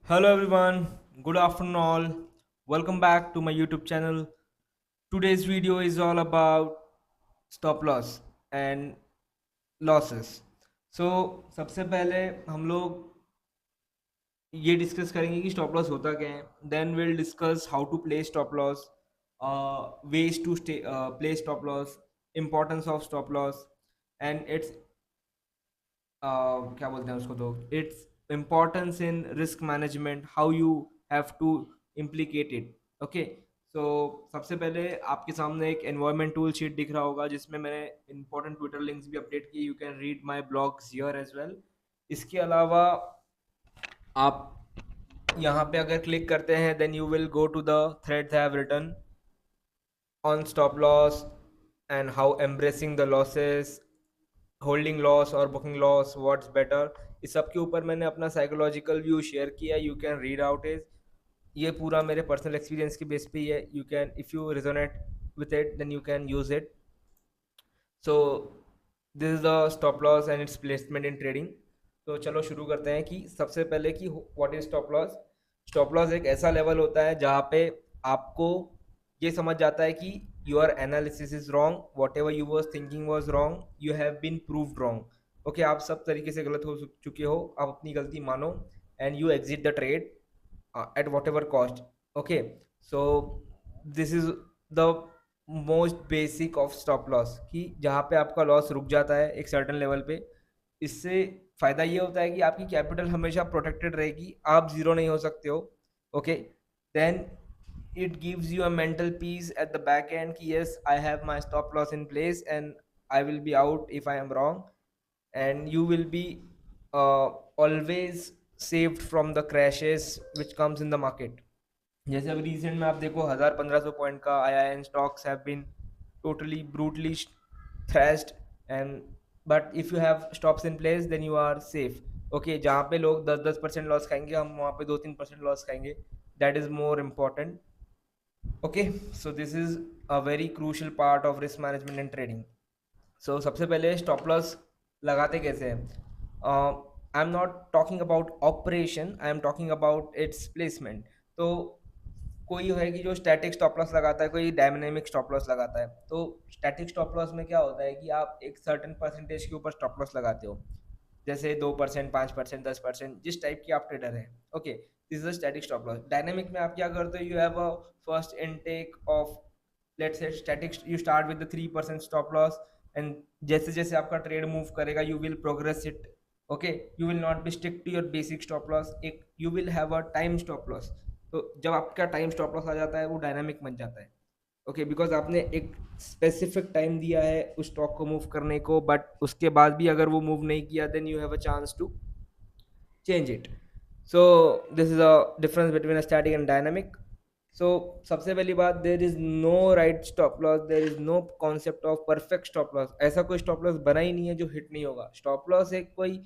Hello everyone, good afternoon all. Welcome back to my YouTube channel. Today's video is all about stop loss and losses. So सबसे पहले हम लोग ये discuss करेंगे कि stop loss होता क्या है. Then will discuss how to play stop loss, ways to play stop loss, importance of stop loss and its क्या बोलते हैं उसको, तो its importance in risk management, how you have to implicate it. Okay. So सबसे पहले आपके सामने एक एनवायरमेंट टूल शीट दिख रहा होगा जिसमें मैंने इंपॉर्टेंट ट्विटर लिंक्स भी अपडेट किए. You can read my blogs here as well. इसके अलावा आप यहाँ पे अगर क्लिक करते हैं then you will go to the threads I have written on stop loss and how embracing the losses, holding loss और बुकिंग लॉस, व्हाट्स बेटर. इस सब के ऊपर मैंने अपना साइकोलॉजिकल व्यू शेयर किया. You can read out is. ये पूरा मेरे पर्सनल एक्सपीरियंस के बेस पे ही है. You can, if you resonate with it then you can use it. So this is the stop loss and it's placement in trading. तो चलो शुरू करते हैं कि सबसे पहले कि what is stop loss. Stop loss एक ऐसा लेवल होता है जहाँ पे आपको ये समझ जाता है कि your analysis is wrong, whatever you was thinking was wrong, you have been proved wrong. Okay, आप सब तरीके से गलत हो चुके हो, आप अपनी गलती मानो and you exit the trade at what ever cost. Okay. So this is the most basic of stop loss कि जहाँ पे आपका लॉस रुक जाता है एक सर्टन लेवल पे. इससे फ़ायदा ये होता है कि आपकी कैपिटल हमेशा प्रोटेक्टेड रहेगी, आप ज़ीरो नहीं हो सकते हो. Okay. Then it gives you a mental peace at the back end कि yes, I have my stop loss in place and I will be out if I am wrong, and you will be uh, always saved from the crashes which comes in the market. जैसे अभी recent में आप देखो 1000-1500 point का आया है and stocks have been totally brutally thrashed. And but if you have stops in place then you are safe. Okay, जहाँ पे लोग 10% लॉस खाएंगे हम वहाँ पे 2-3% लॉस खाएंगे. That is more important. Okay. So this is a very crucial part of risk management and trading. So सबसे पहले स्टॉप लॉस लगाते कैसे हैं. I am not talking about operation, I am talking about its placement. तो कोई है कि जो स्टैटिक स्टॉप लॉस लगाता है, कोई डायनामिक स्टॉप लॉस लगाता है. तो स्टैटिक स्टॉप लॉस में क्या होता है कि आप एक सर्टेन परसेंटेज के ऊपर स्टॉप लॉस लगाते हो, जैसे 2%, 5%, 10%, जिस टाइप की आप ट्रेडर हैं. Okay, this is a static stop loss. Dynamic में आप क्या करते हो, you have a first intake of, let's say static you start with the 3% stop loss and जैसे जैसे आपका ट्रेड मूव करेगा you will progress it. Okay, you will not be stick to your basic stop loss. एक you will have a time stop loss. तो जब आपका time stop loss आ जाता है वो डायनामिक बन जाता है. ओके, बिकॉज आपने एक स्पेसिफिक टाइम दिया है उस स्टॉक को मूव करने को, बट उसके बाद भी अगर वो मूव नहीं किया then you have a chance to change it. So this is a difference between a static and dynamic. So सबसे पहली बात, there is no right stop loss, there is no concept of perfect stop loss. ऐसा कोई stop loss बना ही नहीं है जो hit नहीं होगा. stop loss एक कोई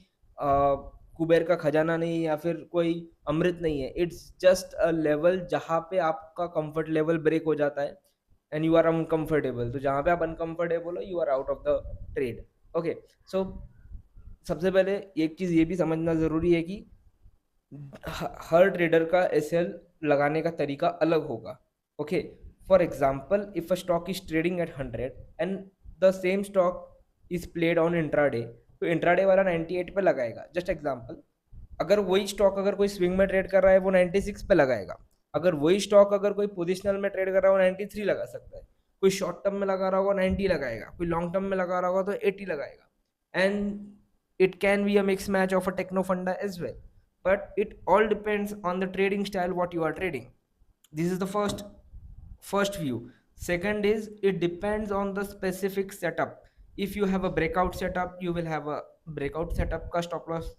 कुबेर का खजाना नहीं है या फिर कोई अमृत नहीं है. इट्स जस्ट अ लेवल जहाँ पे आपका कंफर्ट लेवल ब्रेक हो जाता है एंड यू आर अनकंफर्टेबल. तो जहाँ पे आप अनकंफर्टेबल हो you are out of the trade. Okay. So सबसे पहले एक चीज़ ये भी समझना ज़रूरी है कि हर ट्रेडर का एसएल लगाने का तरीका अलग होगा. Okay. For example, if a stock is trading at 100 and the same stock is played on intraday, तो इंट्राडे वाला 98 पे लगाएगा. Just example. अगर वही स्टॉक अगर कोई स्विंग में ट्रेड कर रहा है वो 96 पे लगाएगा. अगर वही स्टॉक अगर कोई पोजिशनल में ट्रेड कर रहा है वो 93 लगा सकता है. कोई शॉर्ट टर्म में लगा रहा होगा 90 लगाएगा, कोई लॉन्ग टर्म में लगा रहा होगा तो 80 लगाएगा. And it can be a mixed match of a techno funda as well, but it all depends on the trading style what you are trading. This is the first view. Second is it depends on the specific setup. If you have a breakout setup you will have a breakout setup ka stop loss.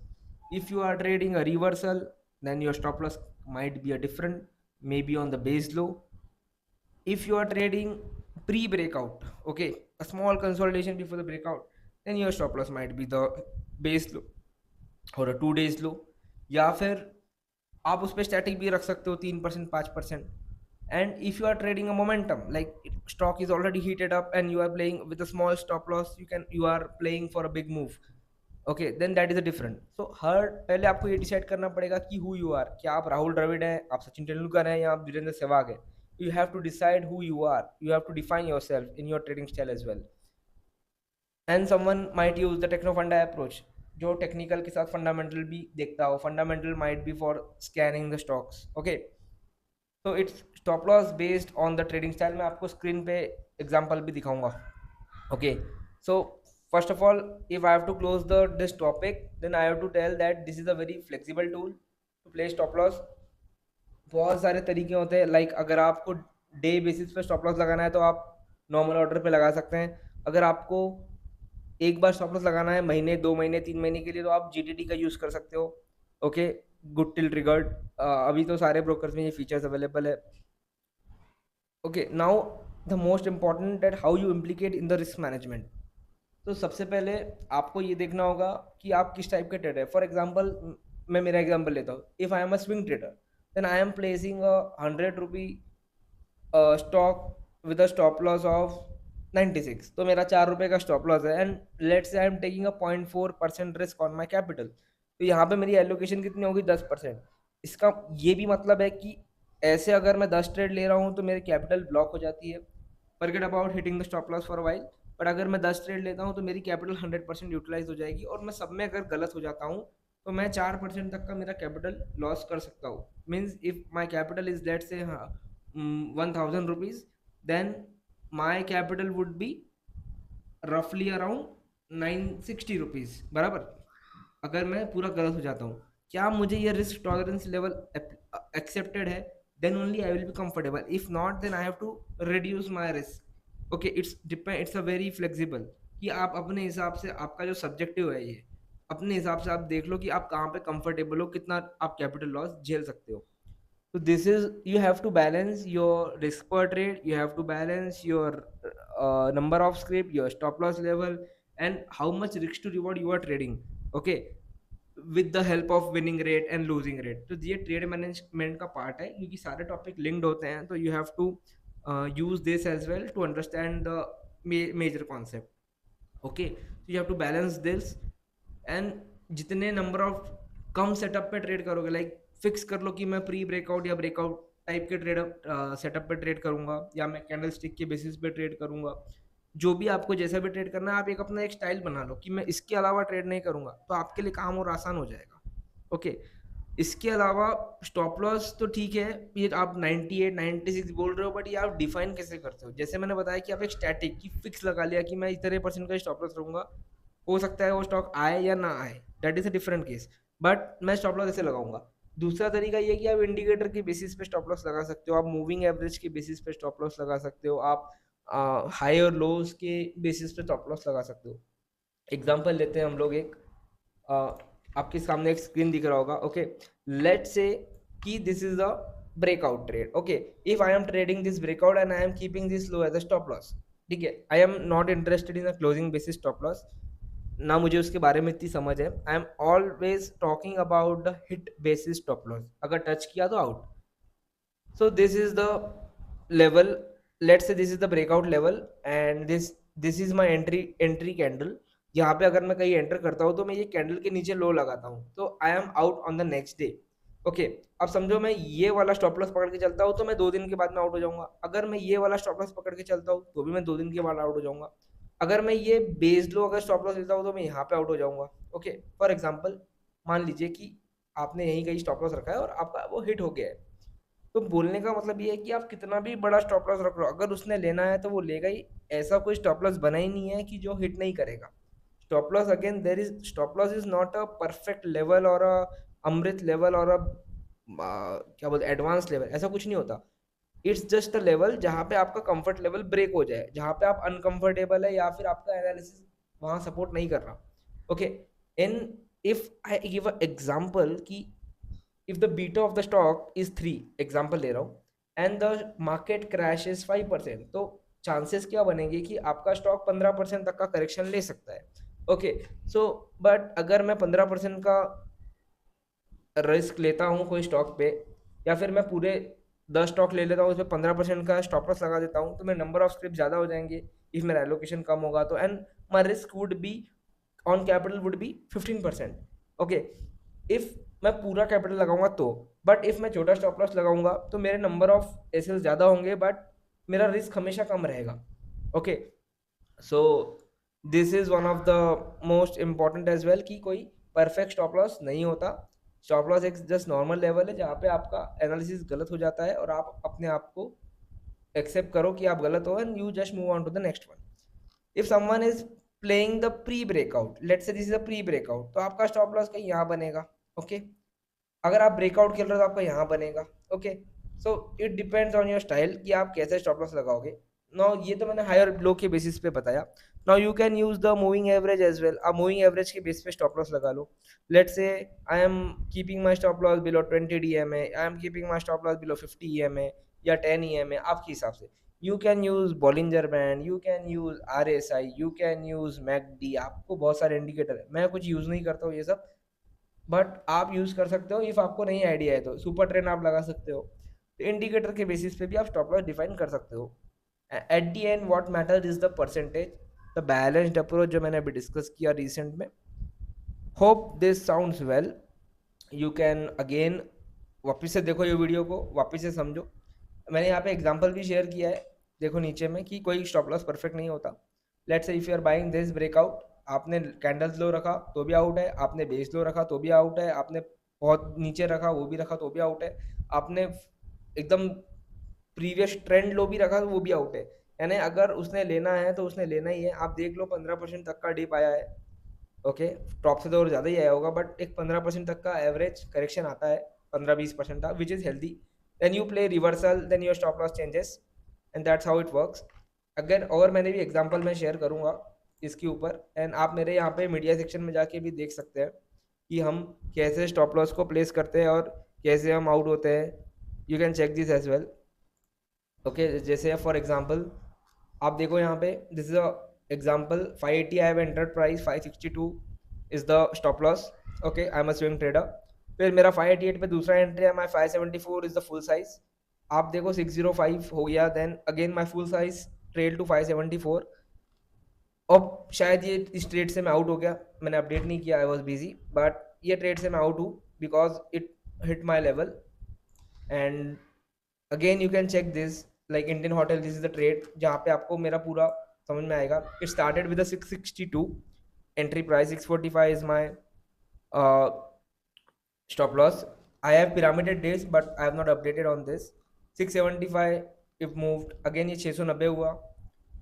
If you are trading a reversal then your stop loss might be a different, maybe on the base low. If you are trading pre breakout, okay, a small consolidation before the breakout, then your stop loss might be the base low और 2 days लो. या फिर आप उस पर static भी रख सकते हो 3%, 5%. And if you are trading a momentum like stock is already heated up and you are playing with a small stop loss, you are playing for a big move. Okay, then that is a different. So हर पहले आपको ये decide करना पड़ेगा कि who you are, क्या आप राहुल द्रविड़ हैं, आप सचिन तेंदुलकर हैं, या आप वीरेंद्र सहवाग हैं। You have to decide who you are, you have to define yourself in your trading style as well. And someone might use the techno funda approach, जो टेक्निकल के साथ फंडामेंटल भी देखता हो। Fundamental might be for scanning the stocks. Okay, तो its stop loss based on the trading style. मैं आपको screen पे एग्जांपल भी दिखाऊंगा। Okay, so first of all, if I have to close this topic, then I have to tell that this is a very flexible tool to play stop loss। बहुत सारे तरीके होते हैं, लाइक अगर आपको डे बेसिस पे stop loss लगाना है तो आप नॉर्मल ऑर्डर पे लगा सकते हैं। अगर आपको एक बार स्टॉप लॉस लगाना है महीने, 2 महीने, 3 महीने के लिए, तो आप जीटीटी का यूज़ कर सकते हो। ओके, गुड टिल ट्रिगर्ड, अभी तो सारे ब्रोकर्स में ये फीचर्स अवेलेबल है। Okay, now the most important that how you implicate in the risk management. तो सबसे पहले आपको ये देखना होगा कि आप किस टाइप के ट्रेडर है। फॉर एग्जाम्पल, मैं मेरा एग्जाम्पल लेता हूँ। If I am a swing trader, then I am placing a 100 rupee stock with a stop loss of 96। तो मेरा 4 रुपये का स्टॉप लॉस है, and let's say I am taking a 0.4% risk on my capital. तो यहाँ पे मेरी allocation कितनी होगी? 10%। इसका ये भी मतलब है कि ऐसे अगर मैं 10 ट्रेड ले रहा हूँ तो मेरी कैपिटल ब्लॉक हो जाती है। Forget about hitting the stop loss for while. But अगर मैं 10 ट्रेड लेता हूँ तो मेरी कैपिटल 100% यूटिलाइज हो जाएगी, और मैं सब में अगर गलत हो जाता हूँ तो मैं 4% तक का मेरा कैपिटल लॉस कर सकता हूँ। Means if my capital is let's say 1000 rupees, then my capital would be रफली अराउंड 960 रुपीज, बराबर। अगर मैं पूरा गलत हो जाता हूँ, क्या मुझे ये रिस्क टॉलरेंस लेवल एक्सेप्टेड है? Then only I will be comfortable. If not, then I have to reduce my risk. Okay, it's a very flexible, कि आप अपने हिसाब से, आपका जो सब्जेक्टिव है ये, अपने हिसाब से आप देख लो कि आप कहाँ पे कंफर्टेबल हो, कितना आप कैपिटल लॉस झेल सकते हो। So this is, you have to balance your risk per trade, you have to balance your number of script, your stop loss level, and how much risk to reward you are trading. Okay, with the help of winning rate and losing rate। तो ये trade management का part है, क्योंकि सारे topic linked होते हैं, तो you have to use this as well to understand the major concept. Okay, so you have to balance this। And जितने नंबर ऑफ कम सेटअप पे ट्रेड करोगे, लाइक फिक्स कर लो कि मैं प्री ब्रेकआउट या ब्रेकआउट टाइप के ट्रेड सेटअप पे ट्रेड करूंगा, या मैं कैंडल स्टिक के बेसिस पे ट्रेड करूंगा। जो भी आपको जैसा भी ट्रेड करना है, आप एक अपना एक स्टाइल बना लो कि मैं इसके अलावा ट्रेड नहीं करूंगा, तो आपके लिए काम और आसान हो जाएगा। ओके, इसके अलावा स्टॉप लॉस तो ठीक है, ये आप 98 96 बोल रहे हो, बट ये आप डिफाइन कैसे करते हो? जैसे मैंने बताया कि आप एक स्टैटिक की फिक्स लगा लिया कि मैं इतने परसेंट का स्टॉप लॉस रहूंगा, हो सकता है वो स्टॉक आए या ना आए, that is a different case, but मैं स्टॉप लॉस ऐसे लगाऊंगा। दूसरा तरीका ये है कि आप इंडिकेटर के बेसिस पे स्टॉप लॉस लगा सकते हो, आप मूविंग एवरेज के बेसिस पे स्टॉप लॉस लगा सकते हो, आप हाई और लोज के बेसिस पे स्टॉप लॉस लगा सकते हो। एग्जांपल लेते हैं हम लोग एक, आपके सामने एक स्क्रीन दिख रहा होगा। ओके, लेट्स से कि this is a breakout trade. Okay, if I am trading this breakout and I am keeping this low as a stop loss, ठीक है, I am not interested in a closing basis stop loss, ना मुझे उसके बारे में इतनी समझ है। I am always talking about the hit basis stop loss, अगर टच किया तो out. So this is the level, let's say this is the breakout level, and this is my entry candle। यहाँ पे अगर मैं कहीं एंटर करता हूँ तो मैं ये कैंडल के नीचे लो लगाता हूँ, तो I am out on the next day. Okay, अब समझो मैं ये वाला स्टॉप लॉस पकड़ के चलता हूँ तो मैं 2 दिन के बाद में आउट हो जाऊंगा। अगर मैं ये वाला स्टॉप लॉस पकड़ के चलता हूँ तो भी मैं 2 दिन के बाद आउट हो जाऊंगा। अगर मैं ये बेस लो अगर स्टॉप लॉस लेता हूँ तो मैं यहाँ पे आउट हो जाऊंगा। ओके, फॉर एग्जाम्पल, मान लीजिए कि आपने यहीं कहीं स्टॉप लॉस रखा है और आपका वो हिट हो गया है, तो बोलने का मतलब ये है कि आप कितना भी बड़ा स्टॉप लॉस रख लो, अगर उसने लेना है तो वो लेगा ही। ऐसा कोई स्टॉप लॉस बना ही नहीं है कि जो हिट नहीं करेगा। Stop loss, again there is, stop loss is not a perfect level और अ अमृत लेवल और अ क्या बोलते एडवांस लेवल, ऐसा कुछ नहीं होता। इट्स जस्ट अ लेवल जहाँ पे आपका कंफर्ट लेवल ब्रेक हो जाए, जहाँ पे आप अनकंफर्टेबल है या फिर आपका एनालिसिस वहाँ सपोर्ट नहीं कर रहा। Okay, in if I give a example कि if the beta of the stock is 3, example ले रहा हूँ, and the market crash is 5%, तो चांसेस क्या बनेंगे कि आपका स्टॉक 15% तक का करेक्शन ले सकता है। ओके, सो बट अगर मैं 15% का रिस्क लेता हूँ कोई स्टॉक पे, या फिर मैं पूरे 10 स्टॉक ले लेता हूँ, उसमें 15% का स्टॉप लॉस लगा देता हूँ, तो मेरे नंबर ऑफ स्क्रिप्ट ज़्यादा हो जाएंगे। इफ मेरा एलोकेशन कम होगा तो, and my risk would be on capital would B 15%। Okay, if मैं पूरा कैपिटल लगाऊंगा तो, बट इफ मैं छोटा स्टॉप लॉस लगाऊंगा तो मेरे नंबर ऑफ एसएल ज़्यादा होंगे बट मेरा रिस्क हमेशा कम रहेगा। Okay, so this is one of the most important as well कि कोई परफेक्ट स्टॉप लॉस नहीं होता। स्टॉप लॉस एक जस्ट नॉर्मल लेवल है जहाँ पे आपका एनालिसिस गलत हो जाता है और आप अपने आप को एक्सेप्ट करो कि आप गलत हो and you just move on to the next one. If someone is playing the pre breakout, let's say this is a pre breakout, तो आपका स्टॉप लॉस कहीं यहाँ बनेगा। ओके, अगर आप ब्रेकआउट खेल रहे हो तो आपका यहाँ बनेगा। Okay, so it depends on your style कि आप कैसे स्टॉप लॉस लगाओगे। नाउ ये तो मैंने हायर लो के बेसिस पे बताया। Now you can use the moving average as well. आप मूविंग एवरेज के बेस पे स्टॉप लॉस लगा लो। Let's say I am keeping my stop loss below 20 DMA, I am keeping my stop loss below 50 EMA या 10 EMA, आपके हिसाब से। You can use Bollinger band, you can use RSI, you can use MACD, आपको बहुत सारे indicator है, मैं कुछ यूज नहीं करता हूँ ये सब, बट आप यूज़ कर सकते हो। इफ़ आपको नहीं आइडिया है तो सुपर ट्रेंड आप लगा सकते हो। तो इंडिकेटर के बेसिस पे भी आप स्टॉप लॉस डिफाइन कर सकते हो। At the and what matter is the percentage, the balanced approach जो मैंने अभी डिस्कस किया रिसेंट में। Hope this sounds well. You can again वापस से देखो ये वीडियो को, वापस से समझो। मैंने यहाँ पे एग्जांपल भी शेयर किया है, देखो नीचे में, कि कोई स्टॉप लॉस परफेक्ट नहीं होता। Let's say if you are buying this breakout, आपने कैंडल्स लो रखा तो भी आउट है, आपने बेस लो रखा तो भी आउट है, आपने बहुत नीचे रखा वो भी रखा तो भी आउट है, आपने एकदम प्रीवियस ट्रेंड लो भी रखा तो वो भी आउट है। यानी अगर उसने लेना है तो उसने लेना ही है। आप देख लो 15% तक का डिप आया है। ओके, टॉप से तो और ज़्यादा ही आया होगा बट एक 15% तक का एवरेज करेक्शन आता है, 15-20% का, which is healthy. Then you play reversal, then your stop loss changes and that's how it works. अगर और मैंने भी एग्जांपल में शेयर करूंगा इसके ऊपर, एंड आप मेरे यहाँ पे मीडिया सेक्शन में जाके भी देख सकते हैं कि हम कैसे स्टॉप लॉस को प्लेस करते हैं और कैसे हम आउट होते हैं। You can check this as well. Okay, जैसे फॉर एग्जांपल आप देखो यहाँ पे, this is a example 580 I have entered price, 562 is the stop loss. Okay, I am a swing trader. फिर मेरा 588 पे दूसरा एंट्री है, my 574 is the full size. आप देखो 605 हो गया, then again my full size trail to 574। अब शायद ये इस ट्रेड से मैं आउट हो गया, मैंने अपडेट नहीं किया, आई वॉज बिजी, बट ये ट्रेड से मैं आउट हूँ because it hit my level. And again you can check this, like Indian hotel, this is the trade जहाँ पे आपको मेरा पूरा समझ में आएगा। It started with 662 entry price, 645 is my stop loss. I have pyramided days but I have not updated on this. 675 if moved, again ये 690 हुआ।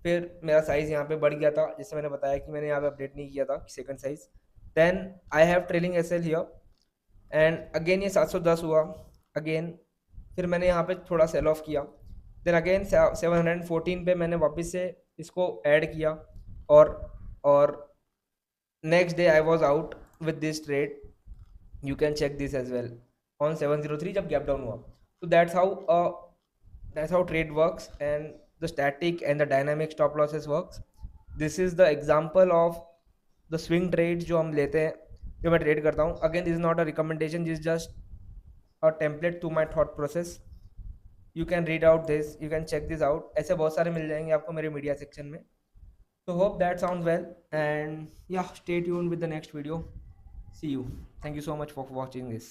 फिर मेरा साइज यहाँ पे बढ़ गया था, जैसे मैंने बताया कि मैंने यहाँ पे अपडेट नहीं किया था second size. Then I have trailing SL here and again ये 710 हुआ अगेन। फिर मैंने यहाँ पे थोड़ा सेल ऑफ किया, देन अगेन 714 पे मैंने वापस से इसको ऐड किया और next day I was out with this trade. you can check this as well on 703 जब gap down हुआ। so that's how trade works and the static and the dynamic stop losses works. this is the example of the swing trades जो हम लेते हैं, जो मैं trade करता हूँ। again this is not a recommendation, this is just a template to my thought process. you can read out this, you can check this out, ऐसे बहुत सारे मिल जाएंगे आपको मेरे मीडिया सेक्शन में। so hope that sounds well and yeah, stay tuned with the next video. See you. Thank you so much for watching this.